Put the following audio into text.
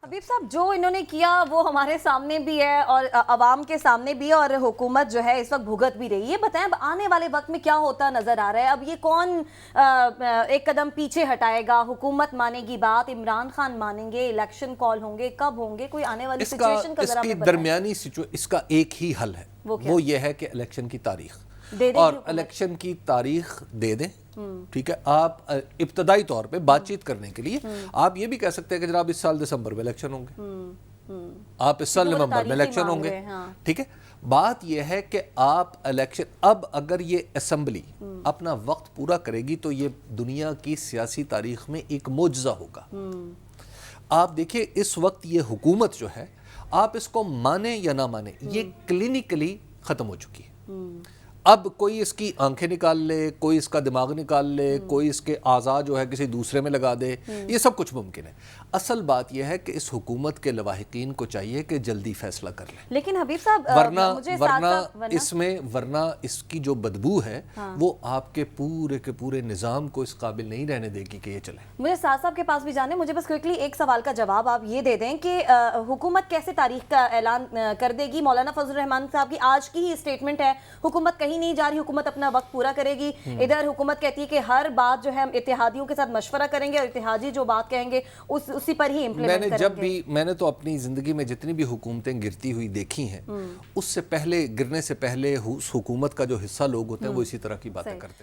حبیب صاحب جو انہوں نے کیا وہ ہمارے سامنے بھی ہے اور عوام کے سامنے بھی ہے اور حکومت جو ہے اس وقت بھگت بھی رہی ہے. بتائیں اب آنے والے وقت میں کیا ہوتا نظر آ رہا ہے؟ اب یہ کون ایک قدم پیچھے ہٹائے گا؟ حکومت مانے گی بات، عمران خان مانیں گے، الیکشن کال ہوں گے، کب ہوں گے؟ کوئی آنے والی سچویشن کا ذرا اس کی درمیانی اس کا ایک ہی حل ہے، وہ یہ ہے کہ الیکشن کی تاریخ اور الیکشن کی تاریخ دے دیں. ٹھیک ہے، آپ ابتدائی طور پہ بات چیت کرنے کے لیے آپ یہ بھی کہہ سکتے ہیں کہ جناب اس سال دسمبر میں الیکشن ہوں گے، آپ اس سال نومبر میں الیکشن ہوں گے. ٹھیک ہے، بات یہ ہے کہ آپ الیکشن اب اگر یہ اسمبلی اپنا وقت پورا کرے گی تو یہ دنیا کی سیاسی تاریخ میں ایک معجزہ ہوگا. آپ دیکھیں اس وقت یہ حکومت جو ہے، آپ اس کو مانیں یا نہ مانیں، یہ کلینکلی ختم ہو چکی ہے. اب کوئی اس کی آنکھیں نکال لے، کوئی اس کا دماغ نکال لے، کوئی اس کے اعضاء جو ہے کسی دوسرے میں لگا دے، یہ سب کچھ ممکن ہے. اصل بات یہ ہے کہ اس حکومت کے لواحقین کو چاہیے کہ جلدی فیصلہ کر لیں. لیکن حبیب صاحب ورنہ اس کی جو بدبو ہے وہ آپ کے پورے نظام کو اس قابل نہیں رہنے دے گی کہ یہ چلے. مجھے سعد صاحب کے پاس بھی جانے، مجھے بس کوئکلی ایک سوال کا جواب آپ یہ دے دیں کہ حکومت کیسے تاریخ کا اعلان کر دے گی؟ مولانا فضل الرحمان صاحب کی آج کی ہی اسٹیٹمنٹ ہے، حکومت کہیں نہیں جا رہی، حکومت اپنا وقت پورا کرے گی. ادھر حکومت کہتی ہے کہ ہر بات جو ہے ہم اتحادیوں کے ساتھ مشورہ کریں گے اور اتحادی جو بات کہیں گے اسی پر ہی امپلیمنٹ کریں گے. میں نے تو اپنی زندگی میں جتنی بھی حکومتیں گرتی ہوئی دیکھی ہیں، اس سے پہلے گرنے سے پہلے اس حکومت کا جو حصہ لوگ ہوتے ہیں وہ اسی طرح کی باتیں کرتے ہیں.